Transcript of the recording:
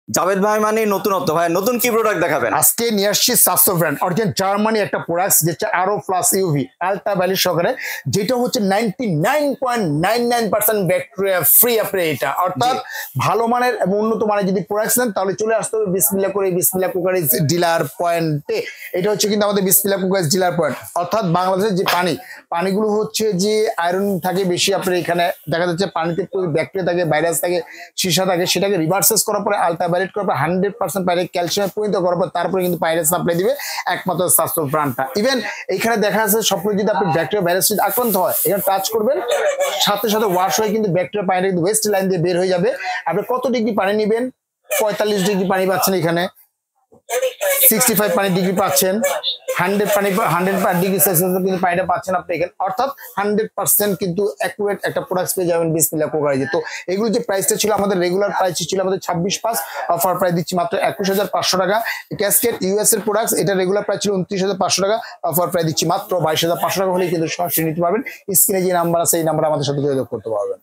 জাভেদ ভাই মানে নতুনত্ব ভাই, নতুন কি প্রোডাক্ট দেখাবেন? আজকে নিয়ে আসছি সাসো ব্র্যান্ড অরিজিনাল জার্মানি একটা প্রোডাক্ট যেটা আরো প্লাস ইউভি আলট্রা ভ্যালি সহকারে, যেটা হচ্ছে 99.99% ব্যাকটেরিয়া ফ্রি। আপনি এটা অর্থাৎ ভালো মানের এবং উন্নত মানের যদি প্রোডাক্ট নেন তাহলে চলে আসতে হবে বিসমিল্লাহ করে বিসমিল্লাহ কুকারিজ ডিলার পয়েন্টে। এটা হচ্ছে কিন্তু আমাদের বিসমিল্লাহ কুকারিজ ডিলার পয়েন্ট। অর্থাৎ বাংলাদেশের যে পানিগুলো হচ্ছে যে আয়রন থাকে বেশি, আপনার এখানে দেখা যাচ্ছে পানিতে ব্যাকটেরিয়া থাকে, ভাইরাস থাকে, সীসা থাকে, সেটাকে রিভার্সেস করার পরে আলট্রাভায়োলেট করার পর 100% পাইরে ক্যালসিয়ামে পরিণত করার পর তারপরে কিন্তু পাইরে সাপ্লাই দিবে একমাত্র স্বাস্থ্য ব্র্যান্ডটা। ইভেন এখানে দেখা যাচ্ছে সবকিছু যদি আপনি ব্যাকটেরিয়া ভাইরাস আক্রান্ত হয় এখানে টাচ করবেন সাথে সাথে ওয়াশ হয়ে কিন্তু ব্যাকটেরিয়া পানিটা কিন্তু ওয়েস্ট লাইন দিয়ে বের হয়ে যাবে। আপনি কত ডিগ্রি পানি নেবেন? 45 ডিগ্রি পানি পাচ্ছেন, এখানে 65 ডিগ্রি পাচ্ছেন, 100 ডিগ্রি সেলসিয়াস কিন্তু পানিটা পাচ্ছেন আপনি এখানে। অর্থাৎ 100% কিন্তু অ্যাকুরেট একটা প্রোডাক্ট পেয়ে যাবেন বিসমিল্লাহ কুকারিজে। তো এগুলো যে প্রাইসটা ছিল আমাদের রেগুলার প্রাইস ছিল আমাদের 26,500, অফার প্রাইস দিচ্ছি মাত্র 21,500 টাকা। ক্যাসকেড ইউএস এর প্রোডাক্ট, এটা রেগুলার প্রাইস ছিল 29,500 টাকা, অফার প্রাইস দিচ্ছি মাত্র 22,500 টাকা হলেই কিন্তু সরাসরি নিতে পারবেন। স্ক্রিনে যে নাম্বার আছে এই নাম্বার আমাদের সাথে যোগাযোগ করতে পারবেন।